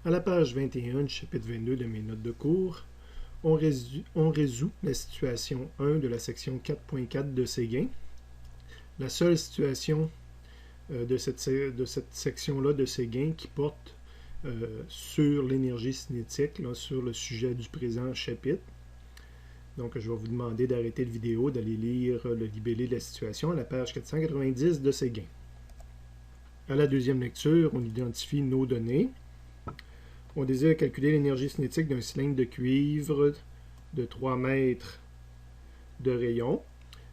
À la page 21 du chapitre 22 de mes notes de cours, on résout la situation 1 de la section 4.4 de Séguin. La seule situation de cette section-là de Séguin qui porte sur l'énergie cinétique, là, sur le sujet du présent chapitre. Donc, je vais vous demander d'arrêter la vidéo, d'aller lire le libellé de la situation à la page 490 de Séguin. À la deuxième lecture, on identifie nos données. On désire calculer l'énergie cinétique d'un cylindre de cuivre de 3 mètres de rayon.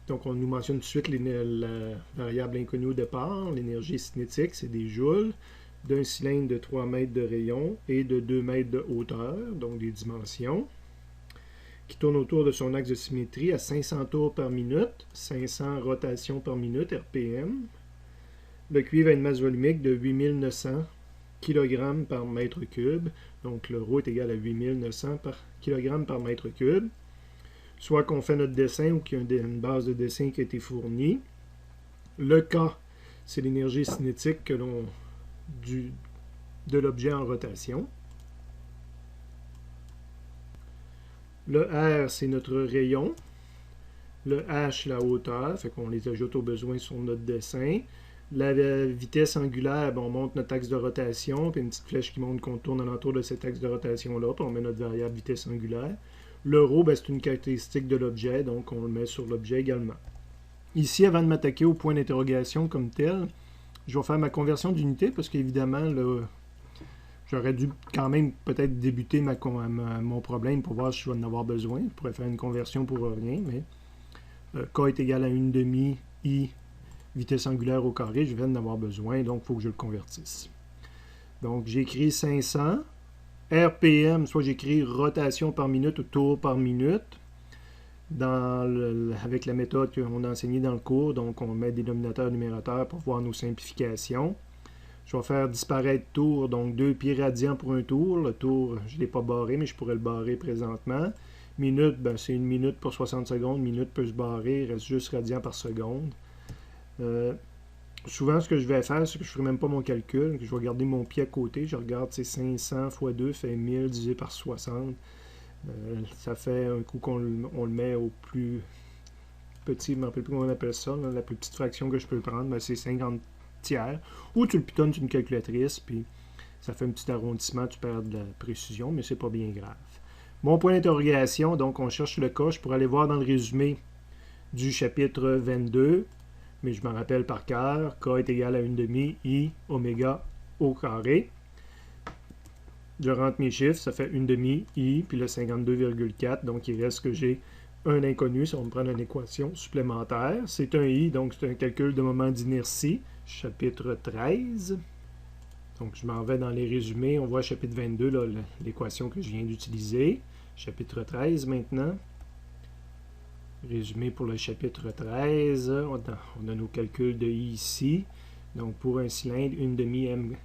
Donc, on nous mentionne tout de suite la variable inconnue au départ. L'énergie cinétique, c'est des joules d'un cylindre de 3 mètres de rayon et de 2 mètres de hauteur, donc des dimensions, qui tourne autour de son axe de symétrie à 500 tours par minute, 500 rotations par minute, RPM. Le cuivre a une masse volumique de 8900 kg par mètre cube. Donc, le ρ est égal à 8900 kg par mètre cube. Soit qu'on fait notre dessin ou qu'il y a une base de dessin qui a été fournie. Le K, c'est l'énergie cinétique que de l'objet en rotation. Le R, c'est notre rayon. Le H, la hauteur, fait qu'on les ajoute au besoin sur notre dessin. La vitesse angulaire, on monte notre axe de rotation, puis une petite flèche qui montre qu'on tourne alentour de cet axe de rotation-là, puis on met notre variable vitesse angulaire. Le ρ, c'est une caractéristique de l'objet, donc on le met sur l'objet également. Ici, avant de m'attaquer au point d'interrogation comme tel, je vais faire ma conversion d'unité, parce qu'évidemment, j'aurais dû quand même peut-être débuter mon problème pour voir si je vais en avoir besoin. Je pourrais faire une conversion pour rien, mais K est égal à 1/2 I vitesse angulaire au carré, je viens d'en avoir besoin, donc il faut que je le convertisse. Donc, j'écris 500. RPM, soit j'écris rotation par minute ou tour par minute, avec la méthode qu'on a enseignée dans le cours. Donc, on met dénominateur, numérateur pour voir nos simplifications. Je vais faire disparaître tour, donc 2 pieds radians pour un tour. Le tour, je ne l'ai pas barré, mais je pourrais le barrer présentement. Minute, c'est 1 minute pour 60 secondes. Minute peut se barrer, il reste juste radian par seconde. Souvent, ce que je vais faire, c'est que je ne ferai même pas mon calcul. Je vais garder mon pied à côté. Je regarde, c'est 500 x 2 fait 1000 divisé par 60. Ça fait un coup qu'on le met au plus petit, je ne me rappelle plus comment on appelle ça. Là, la plus petite fraction que je peux prendre, c'est 50 tiers. Ou tu le pitonnes sur une calculatrice, puis ça fait un petit arrondissement, tu perds de la précision, mais c'est pas bien grave. Mon point d'interrogation, donc on cherche le K. Je pourrais aller voir dans le résumé du chapitre 22. Mais je m'en rappelle par cœur, K est égal à 1/2 I oméga au carré. Je rentre mes chiffres, ça fait 1/2 I, puis le 52,4, donc il reste que j'ai un inconnu, ça va me prendre une équation supplémentaire. C'est un I, donc c'est un calcul de moment d'inertie, chapitre 13. Donc je m'en vais dans les résumés, on voit chapitre 22, l'équation que je viens d'utiliser. Chapitre 13 maintenant. Résumé pour le chapitre 13, on a nos calculs de I ici. Donc pour un cylindre, 1/2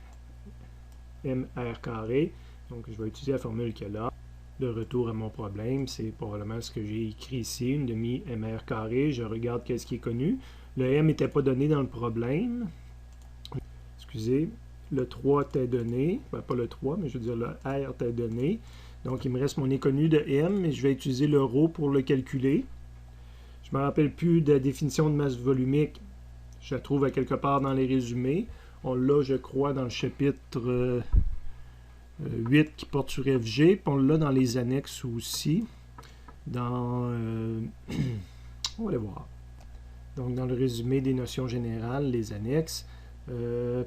mr carré. Donc je vais utiliser la formule qu'il y a là. De retour à mon problème, c'est probablement ce que j'ai écrit ici, 1/2 mr carré. Je regarde qu'est-ce qui est connu. Le M n'était pas donné dans le problème. Excusez, le 3 était donné. Pas le 3, mais je veux dire le R était donné. Donc il me reste mon inconnu de M, et je vais utiliser le ρ pour le calculer. Je ne me rappelle plus de la définition de masse volumique. Je la trouve à quelque part dans les résumés. On l'a, je crois, dans le chapitre 8 qui porte sur FG. Puis on l'a dans les annexes aussi. On va aller voir. Donc, dans le résumé des notions générales, les annexes,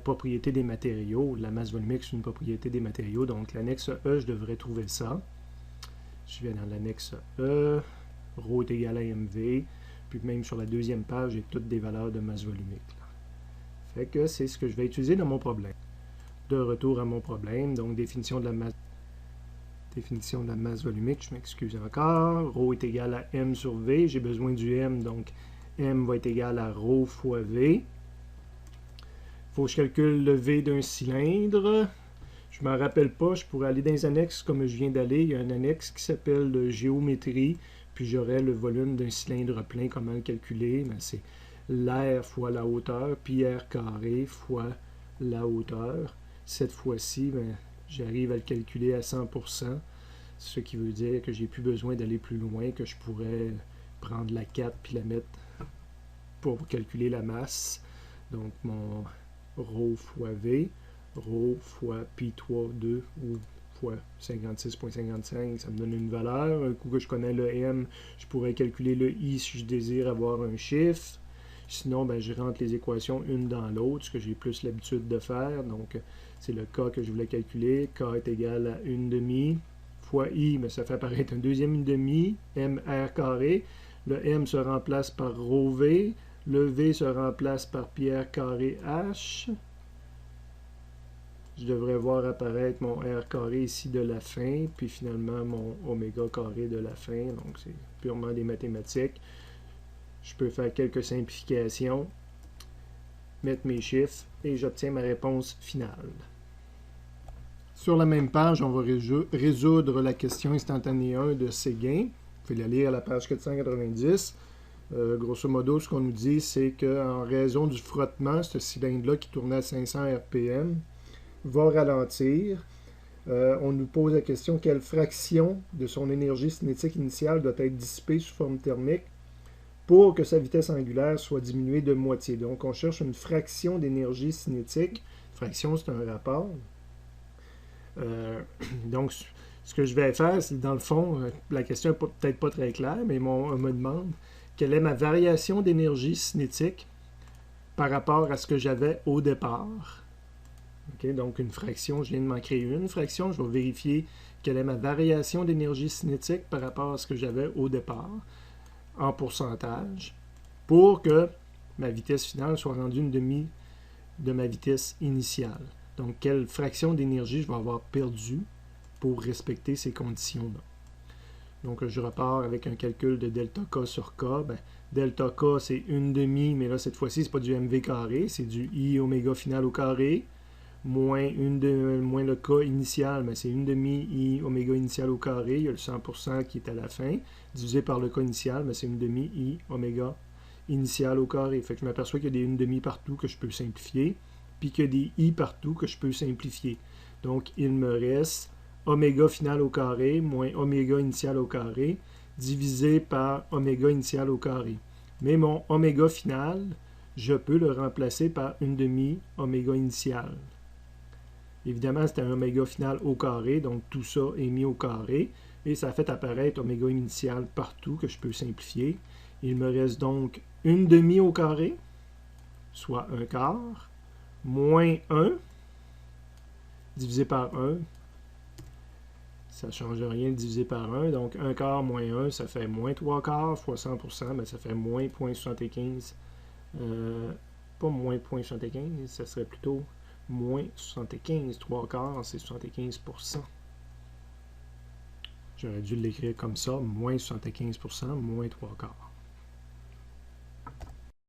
propriété des matériaux. La masse volumique, c'est une propriété des matériaux. Donc, l'annexe E, je devrais trouver ça. Je vais dans l'annexe E. ρ est égal à mv, puis même sur la deuxième page, j'ai toutes des valeurs de masse volumique. Là. Fait que c'est ce que je vais utiliser dans mon problème. De retour à mon problème, donc définition de la masse volumique, je m'excuse encore. ρ est égal à m sur v, j'ai besoin du m, donc m va être égal à ρ fois v. Il faut que je calcule le v d'un cylindre. Je ne m'en rappelle pas, je pourrais aller dans les annexes comme je viens d'aller. Il y a un annexe qui s'appelle géométrie. Puis j'aurai le volume d'un cylindre plein, comment le calculer? C'est l'air fois la hauteur, pi r carré fois la hauteur. Cette fois-ci, j'arrive à le calculer à 100%, ce qui veut dire que j'ai plus besoin d'aller plus loin, que je pourrais prendre la 4 puis la mettre pour calculer la masse. Donc mon ρ fois V, ρ fois pi3, 2 ou fois 56,55, ça me donne une valeur. Un coup que je connais le M, je pourrais calculer le I si je désire avoir un chiffre. Sinon, ben, je rentre les équations une dans l'autre, ce que j'ai plus l'habitude de faire. Donc, c'est le K que je voulais calculer. K est égal à 1/2 fois I, mais ça fait apparaître un deuxième 1/2, MR carré. Le M se remplace par ρV. Le V se remplace par pi r carré H. Je devrais voir apparaître mon R carré ici de la fin, puis finalement mon oméga carré de la fin. Donc, c'est purement des mathématiques. Je peux faire quelques simplifications, mettre mes chiffres, et j'obtiens ma réponse finale. Sur la même page, on va résoudre la question instantanée 1 de Séguin. Vous pouvez la lire à la page 490. Grosso modo, ce qu'on nous dit, c'est qu'en raison du frottement, ce cylindre-là qui tournait à 500 RPM va ralentir. On nous pose la question quelle fraction de son énergie cinétique initiale doit être dissipée sous forme thermique pour que sa vitesse angulaire soit diminuée de moitié. Donc, on cherche une fraction d'énergie cinétique. Fraction, c'est un rapport. Donc, ce que je vais faire, c'est dans le fond, la question n'est peut-être pas très claire, mais on me demande quelle est ma variation d'énergie cinétique par rapport à ce que j'avais au départ. Okay, donc, une fraction, je viens de m'en créer une fraction. Je vais vérifier quelle est ma variation d'énergie cinétique par rapport à ce que j'avais au départ en pourcentage pour que ma vitesse finale soit rendue 1/2 de ma vitesse initiale. Donc, quelle fraction d'énergie je vais avoir perdue pour respecter ces conditions-là. Donc, je repars avec un calcul de delta K sur K. Ben, delta K, c'est 1/2, mais là, cette fois-ci, ce n'est pas du MV carré, c'est du I oméga final au carré, moins le K initial, mais c'est 1/2 I oméga initial au carré. Il y a le 100% qui est à la fin, divisé par le K initial, mais c'est 1/2 I oméga initial au carré. Fait que je m'aperçois qu'il y a des 1/2 partout que je peux simplifier, puis qu'il y a des I partout que je peux simplifier. Donc, il me reste oméga final au carré moins oméga initial au carré divisé par oméga initial au carré. Mais mon oméga final, je peux le remplacer par 1/2 oméga initial. Évidemment, c'était un oméga final au carré, donc tout ça est mis au carré, et ça fait apparaître oméga initial partout que je peux simplifier. Il me reste donc 1/2 au carré, soit 1/4, moins 1, divisé par 1. Ça ne change rien divisé par 1. Donc, 1/4 moins 1, ça fait moins 3/4 fois 100%, mais ça fait moins 0,75. Pas moins 0,75, ça serait plutôt moins 75. 3/4, c'est 75%. J'aurais dû l'écrire comme ça, moins 75%, moins 3/4.